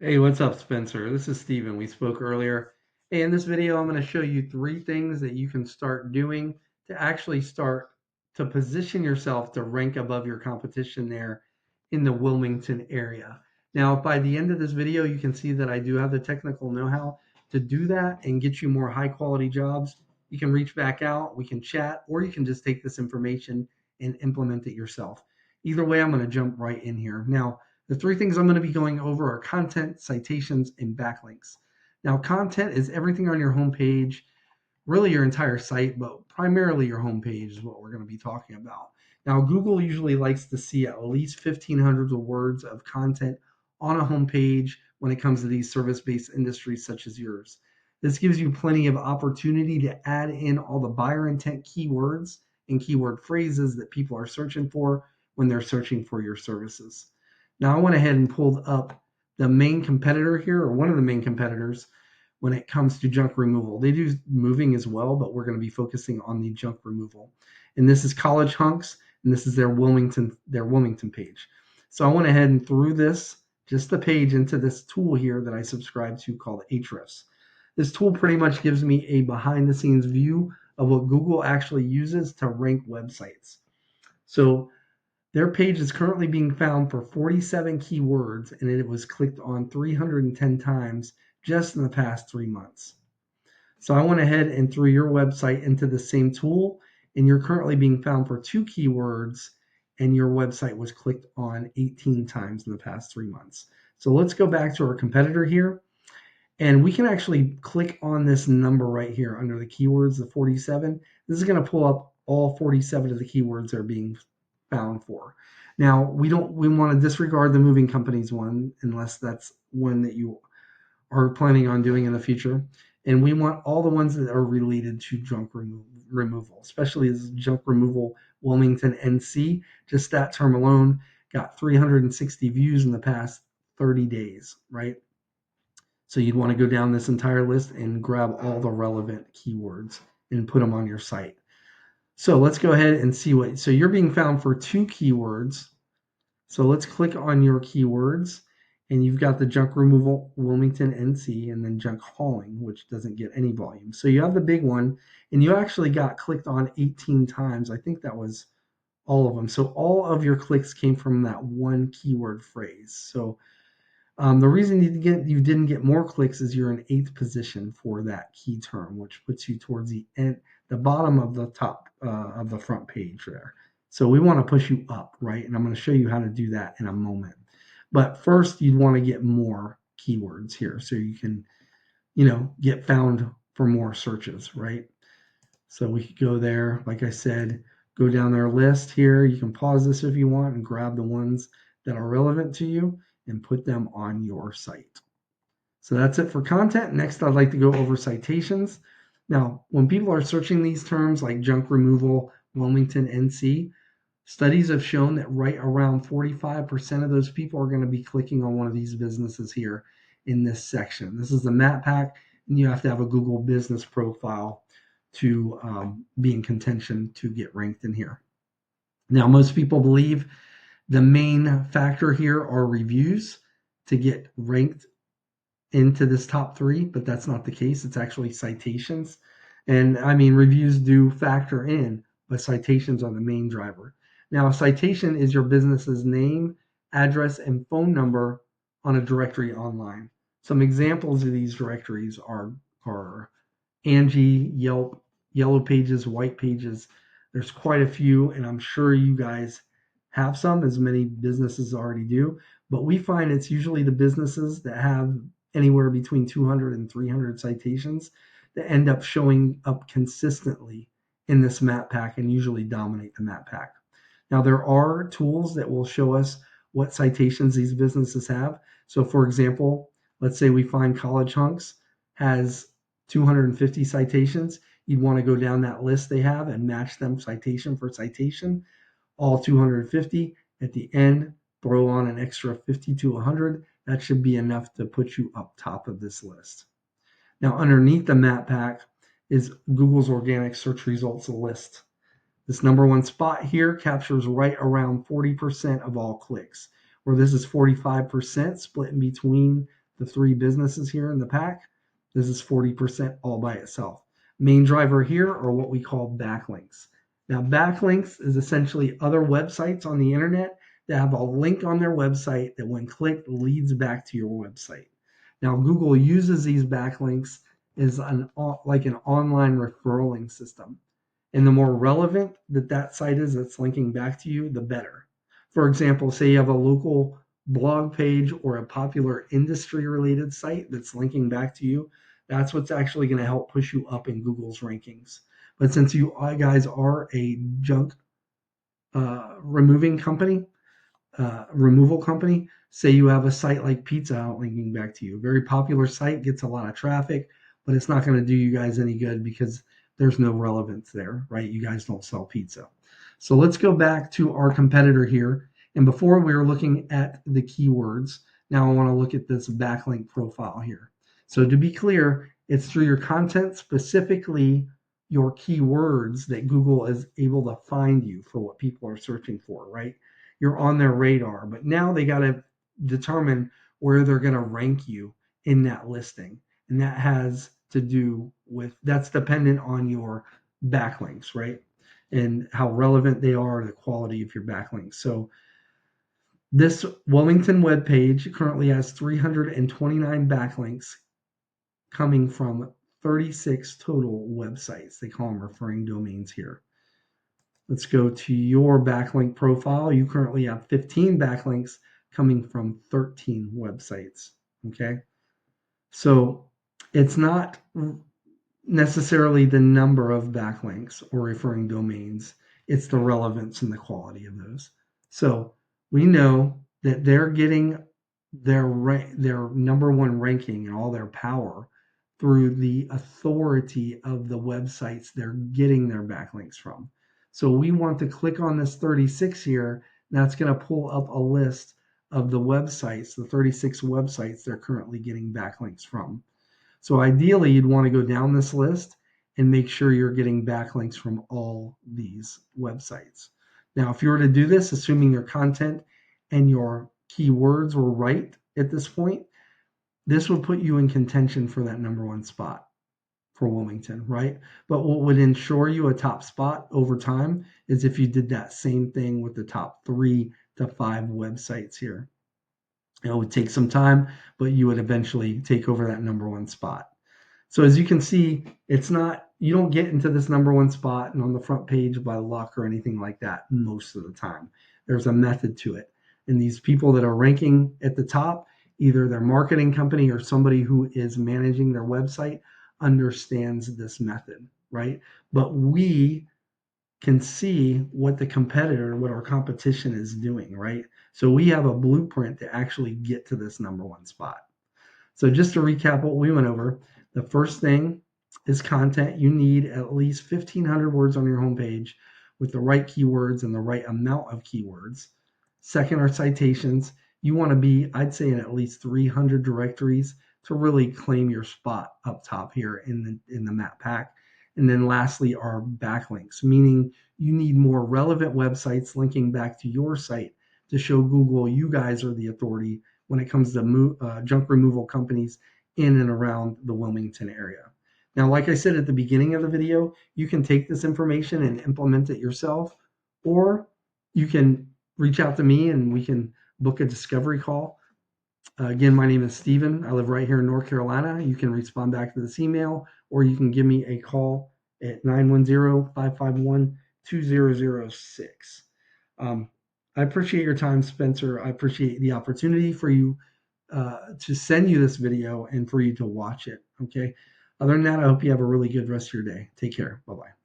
Hey, what's up, Spencer? This is Steven. We spoke earlier. Hey, in this video, I'm going to show you three things that you can start doing to actually start to position yourself to rank above your competition there in the Wilmington area. Now, by the end of this video, you can see that I do have the technical know-how to do that and get you more high quality jobs. You can reach back out, we can chat, or you can just take this information and implement it yourself. Either way, I'm going to jump right in here. Now, the three things I'm going to be going over are content, citations, and backlinks. Now, content is everything on your homepage, really your entire site, but primarily your homepage is what we're going to be talking about. Now, Google usually likes to see at least 1,500 words of content on a homepage when it comes to these service-based industries such as yours. This gives you plenty of opportunity to add in all the buyer intent keywords and keyword phrases that people are searching for when they're searching for your services. Now, I went ahead and pulled up the main competitor here, or one of the main competitors, when it comes to junk removal. They do moving as well, but we're going to be focusing on the junk removal. And this is College Hunks, and this is their Wilmington page. So I went ahead and threw just the page into this tool here that I subscribe to called Ahrefs. This tool pretty much gives me a behind the scenes view of what Google actually uses to rank websites. So their page is currently being found for 47 keywords, and it was clicked on 310 times just in the past 3 months. So I went ahead and threw your website into the same tool, and you're currently being found for two keywords, and your website was clicked on 18 times in the past 3 months. So let's go back to our competitor here, and we can actually click on this number right here under the keywords, the 47. This is going to pull up all 47 of the keywords that are being found for. Now, we want to disregard the moving companies one unless that's one that you are planning on doing in the future. And we want all the ones that are related to junk removal, especially as junk removal Wilmington NC. Just that term alone got 360 views in the past 30 days, right? So you'd want to go down this entire list and grab all the relevant keywords and put them on your site. So let's go ahead and see so you're being found for two keywords. So let's click on your keywords, and you've got the junk removal Wilmington NC and then junk hauling, which doesn't get any volume. So you have the big one, and you actually got clicked on 18 times. I think that was all of them. So all of your clicks came from that one keyword phrase. So the reason you didn't get more clicks is you're in eighth position for that key term, which puts you towards the bottom of the top of the front page there. So we want to push you up, right? And I'm going to show you how to do that in a moment. But first, you'd want to get more keywords here so you can, get found for more searches, right? So we could go there, like I said, go down their list here. You can pause this if you want and grab the ones that are relevant to you and put them on your site. So that's it for content. Next, I'd like to go over citations. Now, when people are searching these terms like junk removal, Wilmington NC, studies have shown that right around 45% of those people are going to be clicking on one of these businesses here in this section. This is the map pack, and you have to have a Google business profile to be in contention to get ranked in here. Now, most people believe the main factor here are reviews to get ranked into this top three, but that's not the case. It's actually citations. And I mean, reviews do factor in, but citations are the main driver. Now, a citation is your business's name, address, and phone number on a directory online. Some examples of these directories are Angie, Yelp, Yellow Pages, White Pages. There's quite a few, and I'm sure you guys have some, as many businesses already do. But we find it's usually the businesses that have anywhere between 200 and 300 citations that end up showing up consistently in this map pack and usually dominate the map pack. Now, there are tools that will show us what citations these businesses have. So, for example, let's say we find College Hunks has 250 citations. You'd want to go down that list they have and match them citation for citation, all 250. At the end, throw on an extra 50 to 100. That should be enough to put you up top of this list. Now, underneath the map pack is Google's organic search results list. This number one spot here captures right around 40% of all clicks, where this is 45% split in between the three businesses here in the pack, this is 40% all by itself. Main driver here are what we call backlinks. Now, backlinks is essentially other websites on the internet that have a link on their website that, when clicked, leads back to your website. Now, Google uses these backlinks as like an online referraling system. And the more relevant that site is that's linking back to you, the better. For example, say you have a local blog page or a popular industry related site that's linking back to you, that's what's actually going to help push you up in Google's rankings. But since you guys are a junk removing company, removal company, say you have a site like Pizza Hut linking back to you, very popular site, gets a lot of traffic, but it's not going to do you guys any good because there's no relevance there, right? You guys don't sell pizza. So let's go back to our competitor here. And before we were looking at the keywords, now I want to look at this backlink profile here. So to be clear, it's through your content, specifically your keywords, that Google is able to find you for what people are searching for, right? You're on their radar, but now they got to determine where they're going to rank you in that listing. And that has to do with, that's dependent on your backlinks, right? And how relevant they are, the quality of your backlinks. So this Wilmington webpage currently has 329 backlinks coming from 36 total websites. They call them referring domains here. Let's go to your backlink profile. You currently have 15 backlinks coming from 13 websites. Okay. So it's not necessarily the number of backlinks or referring domains, it's the relevance and the quality of those. So we know that they're getting their number one ranking and all their power through the authority of the websites they're getting their backlinks from. So we want to click on this 36 here. That's going to pull up a list of the websites, the 36 websites they're currently getting backlinks from. So ideally, you'd want to go down this list and make sure you're getting backlinks from all these websites. Now, if you were to do this, assuming your content and your keywords were right at this point, this would put you in contention for that number one spot for Wilmington, right? But what would ensure you a top spot over time is if you did that same thing with the top 3 to 5 websites here. It would take some time, but you would eventually take over that number one spot. So as you can see, it's not, you don't get into this number one spot and on the front page by luck or anything like that most of the time. There's a method to it. And these people that are ranking at the top, either their marketing company or somebody who is managing their website, understands this method, right? But we can see what the competitor, what our competition is doing, right? So we have a blueprint to actually get to this number one spot. So just to recap what we went over, the first thing is content. You need at least 1,500 words on your homepage with the right keywords and the right amount of keywords. Second are citations. You want to be, I'd say, in at least 300 directories to really claim your spot up top here in the map pack. And then lastly are backlinks, meaning you need more relevant websites linking back to your site to show Google you guys are the authority when it comes to junk removal companies in and around the Wilmington area. Now, like I said at the beginning of the video, you can take this information and implement it yourself, or you can reach out to me and we can book a discovery call. Again, my name is Steven. I live right here in North Carolina. You can respond back to this email, or you can give me a call at 910-551-2006. I appreciate your time, Spencer. I appreciate the opportunity for you to send you this video and for you to watch it. Okay. Other than that, I hope you have a really good rest of your day. Take care. Bye-bye.